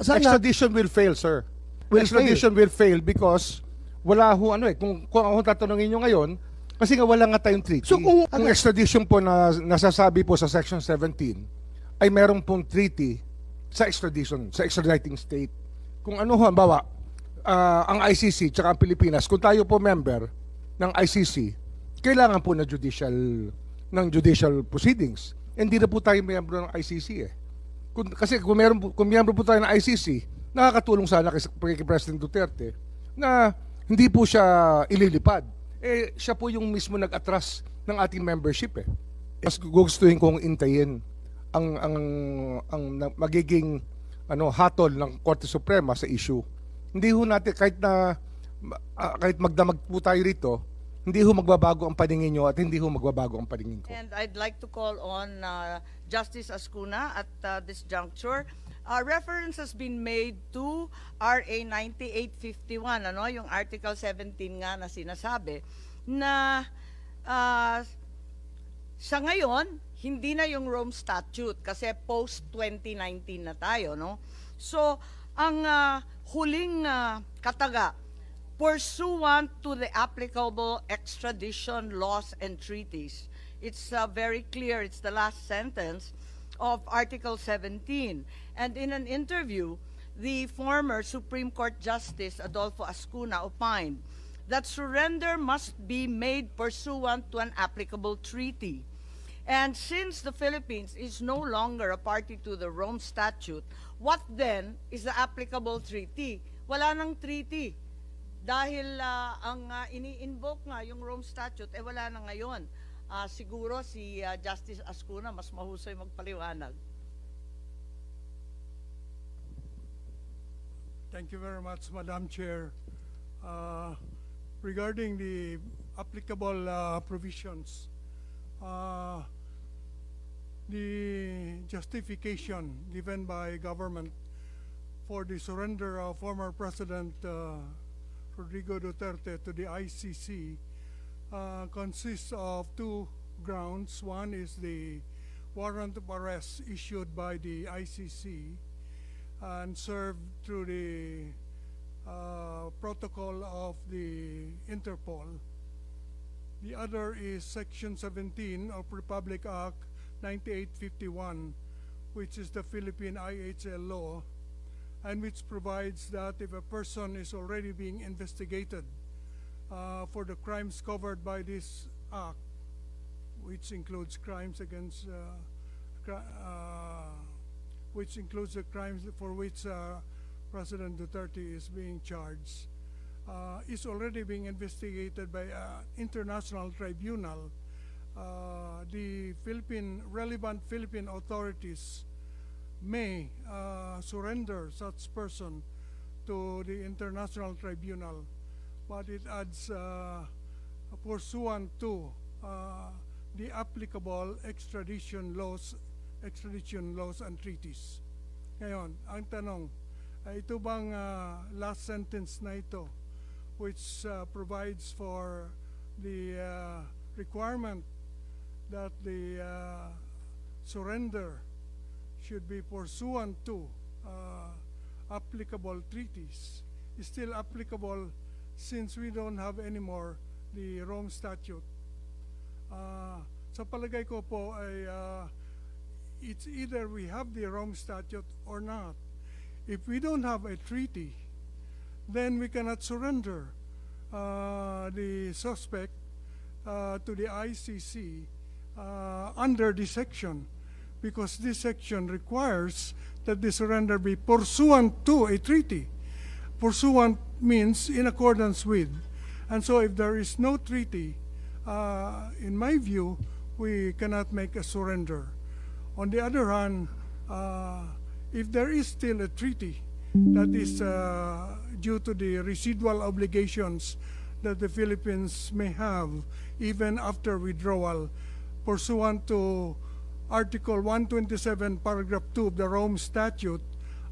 extradition will fail, sir. Extradition will fail because wala ho kung ako tatanungin nyo ngayon, kasi nga wala nga tayong treaty. So, kung extradition po na nasasabi po sa Section 17 ay meron pong treaty sa extradition, sa extraditing state. Kung ano ho, bawa, ang ICC tsaka ang Pilipinas, kung tayo po member ng ICC, kailangan po ng judicial proceedings. Hindi na po tayo member ng ICC Kasi kung member po tayo ng ICC, nakakatulong sana kay President Duterte na hindi po siya ililipad. Siya po yung mismo nag-atras ng ating membership Mas gustuhin kong intayin ang magiging hatol ng Korte Suprema sa issue. Hindi ho natin kahit magdamag po tayo rito, hindi ho magbabago ang paningin nyo at hindi ho magbabago ang paningin ko. And I'd like to call on Justice Ascuna at this juncture. Reference has been made to RA 9851, yung Article 17 nga na sinasabi, na sa ngayon, hindi na yung Rome Statute kasi post-2019 na tayo, no? So, ang huling kataga, pursuant to the applicable extradition laws and treaties. It's very clear, it's the last sentence of Article 17. And in an interview, the former Supreme Court Justice Adolfo Ascuna opined that surrender must be made pursuant to an applicable treaty. And since the Philippines is no longer a party to the Rome Statute, what then is the applicable treaty? Wala nang treaty. Dahil ang ini-invoke nga yung Rome Statute, wala na ngayon. Siguro si Justice Ascuna mas mahusay magpaliwanag. Thank you very much, Madam Chair. Regarding the applicable provisions, the justification given by government for the surrender of former President Rodrigo Duterte to the ICC consists of two grounds. One is the warrant of arrest issued by the ICC and served through the protocol of the Interpol. The other is Section 17 of Republic Act 9851, which is the Philippine IHL law, and which provides that if a person is already being investigated for the crimes covered by this act, which includes crimes against, which includes the crimes for which President Duterte is being charged, is already being investigated by an international tribunal, the relevant Philippine authorities may surrender such person to the international tribunal, but it adds pursuant to the applicable extradition laws and treaties. Ngayon, ang tanong, ito bang last sentence na ito, which provides for the requirement that the surrender should be pursuant to applicable treaties, is still applicable since we don't have anymore the Rome Statute. Sa palagay ko po ay it's either we have the Rome Statute or not. If we don't have a treaty, then we cannot surrender the suspect to the ICC under this section, because this section requires that the surrender be pursuant to a treaty. Pursuant means in accordance with. And so if there is no treaty, in my view, we cannot make a surrender. On the other hand, if there is still a treaty that is due to the residual obligations that the Philippines may have even after withdrawal, pursuant to Article 127, Paragraph 2 of the Rome Statute,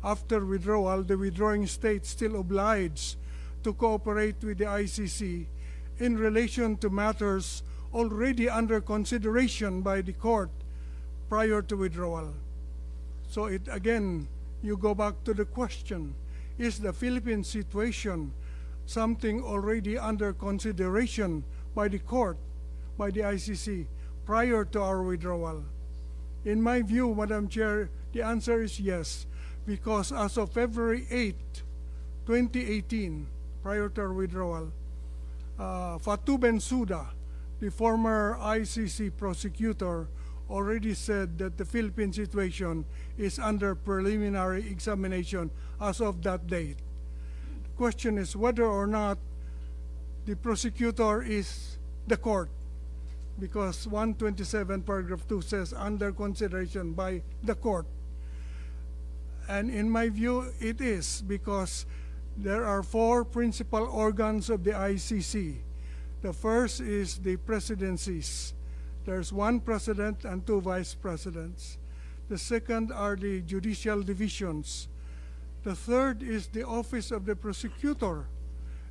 after withdrawal, the withdrawing state still obliged to cooperate with the ICC in relation to matters already under consideration by the court prior to withdrawal. So it again you go back to the question, is the Philippine situation something already under consideration by the court, by the ICC, prior to our withdrawal? In my view, Madam Chair, the answer is yes, because as of February 8, 2018, prior to our withdrawal, Fatou Bensouda, the former ICC prosecutor, already said that the Philippine situation is under preliminary examination as of that date. The question is whether or not the prosecutor is the court, because 127 paragraph 2 says under consideration by the court. And in my view, it is, because there are four principal organs of the ICC. The first is the presidencies. There's one president and two vice presidents. The second are the judicial divisions. The third is the office of the prosecutor.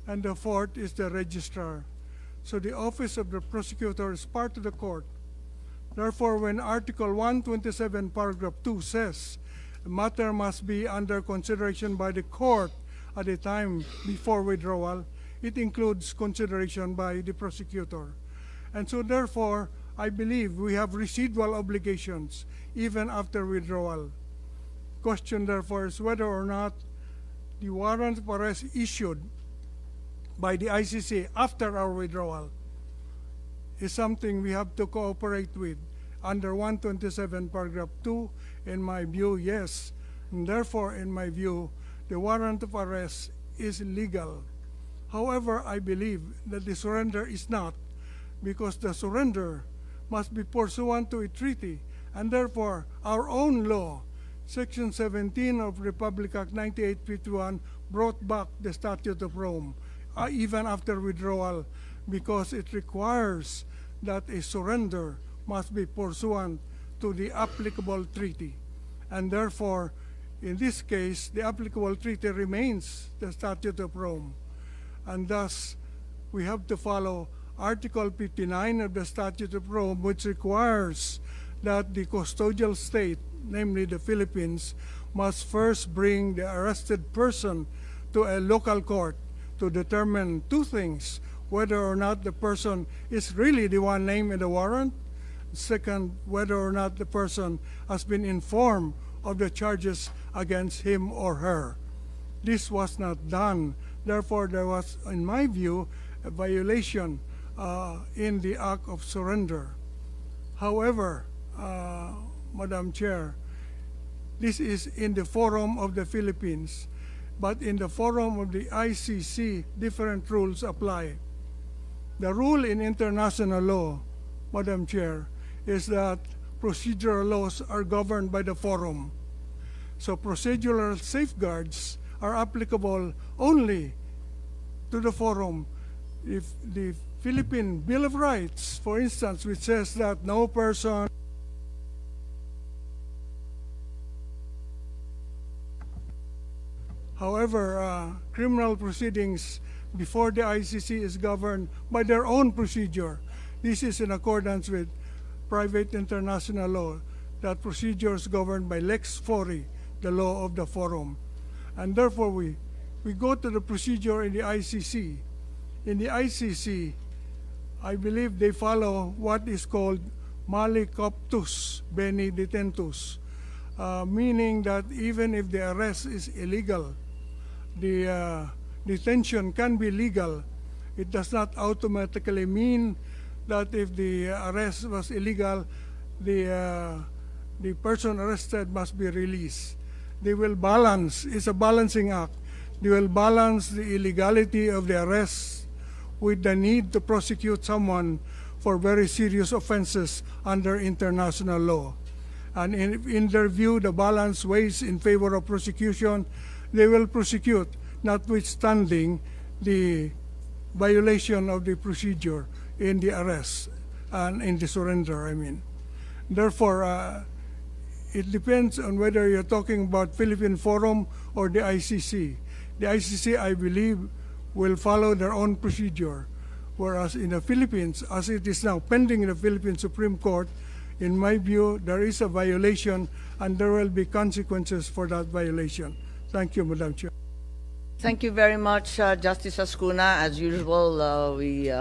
And the fourth is the registrar. So the office of the prosecutor is part of the court. Therefore, when Article 127, paragraph 2 says the matter must be under consideration by the court at the time before withdrawal, it includes consideration by the prosecutor. And so therefore, I believe we have residual obligations even after withdrawal. Question therefore is whether or not the warrant of arrest issued by the ICC after our withdrawal is something we have to cooperate with. Under 127 paragraph 2, in my view, yes. And therefore, in my view, the warrant of arrest is legal. However, I believe that the surrender is not, because the surrender must be pursuant to a treaty, and therefore our own law, Section 17 of Republic Act 9851, brought back the Statute of Rome, even after withdrawal, because it requires that a surrender must be pursuant to the applicable treaty. And therefore, in this case, the applicable treaty remains the Statute of Rome. And thus, we have to follow Article 59 of the Statute of Rome, which requires that the custodial state, namely the Philippines, must first bring the arrested person to a local court to determine two things: whether or not the person is really the one named in the warrant; second, whether or not the person has been informed of the charges against him or her. This was not done. Therefore, there was, in my view, a violation in the act of surrender. However, Madam Chair, this is in the forum of the Philippines, but in the forum of the ICC, different rules apply. The rule in international law, Madam Chair, is that procedural laws are governed by the forum. So procedural safeguards are applicable only to the forum. If the Philippine Bill of Rights, for instance, which says that no person however, criminal proceedings before the ICC is governed by their own procedure. This is in accordance with private international law, that procedure is governed by Lex Fori, the law of the forum. And therefore, we go to the procedure in the ICC. In the ICC, I believe they follow what is called mali coptus beni detentus, meaning that even if the arrest is illegal, the detention can be legal. It does not automatically mean that if the arrest was illegal, the person arrested must be released. They will balance, it's a balancing act. They will balance the illegality of the arrest with the need to prosecute someone for very serious offenses under international law. And in their view, the balance weighs in favor of prosecution. They will prosecute, notwithstanding the violation of the procedure in the arrest and in the surrender, I mean. Therefore, it depends on whether you're talking about Philippine Forum or the ICC. The ICC, I believe, will follow their own procedure, whereas in the Philippines, as it is now pending in the Philippine Supreme Court, in my view, there is a violation and there will be consequences for that violation. Thank you, Madam Chair. Thank you very much, Justice Ascuna. As usual, we